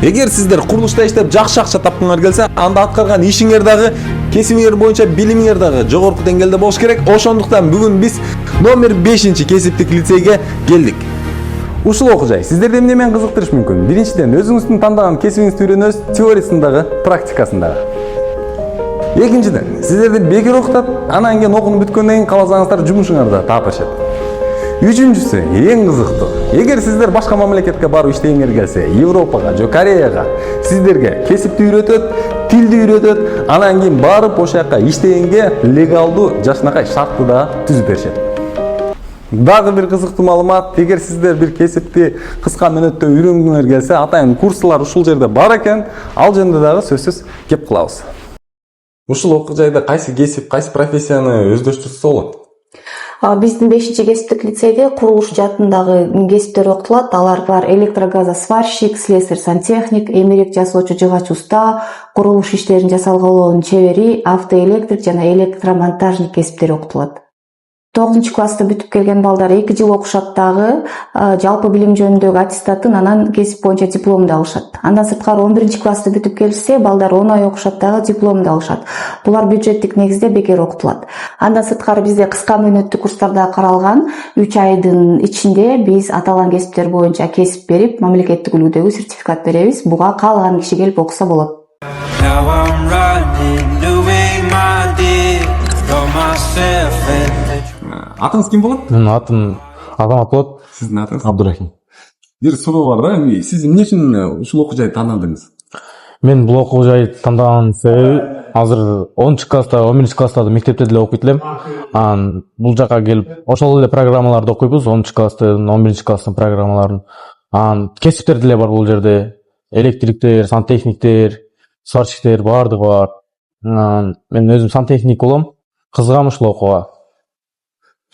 Эгер сиздер курулушта иштеп жакшы акча тапкыңар келсе, анда аткарган ишиңер дагы, кесибиңер боюнча билимиңер дагы жогорку деңгээлде болуш керек. Ошондуктан бүгүн биз номер 5-кесиптик лицейге келдик. Ушул окуу жай сиздерди эмне менен кызыктырыш мүмкүн? Биринчиден, өзүңүздүн тандаган кесибиңизди үйрөнөсүз, теориясындагы, практикасындагы. Экинчиден, сиздерди бекер окутат, анан кийин окууну бүткөндөн кийин кааласаңыздар жумушуңарда таап. Үчүнчүсү, эң кызыктуу. Эгер сиздер башка мамлекетке барып иштегиңер келсе, Европага же Кореяга, сиздерге кесипти үйрөтөт, тилди үйрөтөт, анан кийин барып ошол жака иштегенге легалдуу жашынакай шартты да түзүп беришет. Дагы бир кызыктуу маалымат, эгер сиздер бир кесипти кыска мөөнөттө үйрөнгүңөр келсе, атайын курслар ушул жерде бар экен, ал жөнүндө дагы сөзсүз кеп кылабыз. Ушул окуу жайда кайсы кесип, кайсы профессияны өздөштүрсө болот? Биздин 5-кесиптик лицейде курулуш жаатындагы кесиптер окутулат. Алар электрогазосварщик, слесарь-сантехник, эмерек жасоочу жыгач уста, курулуш иштерин жасалгылоонун чебери, автоэлектрик жана электромонтажник кесиптери окутулат. 9-класста бүтүп келген балдар 2 жыл окушат дагы, жалпы билим жөнүндөгү аттестатын, анан кесип боюнча дипломду алышат. Андан сырткары 11-класста бүтүп келсе, балдар 10 ай окушат дагы, дипломду алышат. Булар бюджеттик негизде бекер окутулат. Андан сырткары бизде кыска мөөнөттүү курстарда каралган 3 айдын ичинде биз аталган кесиптер боюнча кесип берип, мамлекеттик үлгүдөгү сертификат беребиз. Буга каалаган киши келип окуса болот. Атыңыз ким болот? Менин атым Азамат болот. Сиздин атыңыз? Абдурахим. Бир суроо бар да, сиз эмне үчүн ушул окуу жайды тандадыңыз? Мен бул окуу жайды тандаган себеби азыр 10-класста, 11-класста мектепте деле окуйт элем. Бул жака келип, ошол эле программаларды окуйбуз, 10-класстын, 11-класстын программаларын. Кесиптер деле бар бул жерде. Электриктер, сантехниктер, сварщиктер баардыгы бар. Мен өзүм сантехник болом. Кызыгам ушул окууга.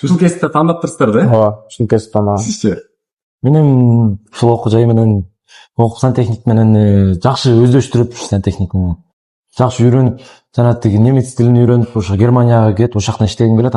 Ушул кесипти тандаттырсыздар да? Ооба, ушул кесипти тандагам. Сизчи? Менин ушул окуу жай менен сантехник менен жакшы өздөштүрүп, сантехник менен жакшы үйрөнүп, жана тиги немец тилин үйрөнүп, ошо Германияга кетип, ошол жактан иштегим келет.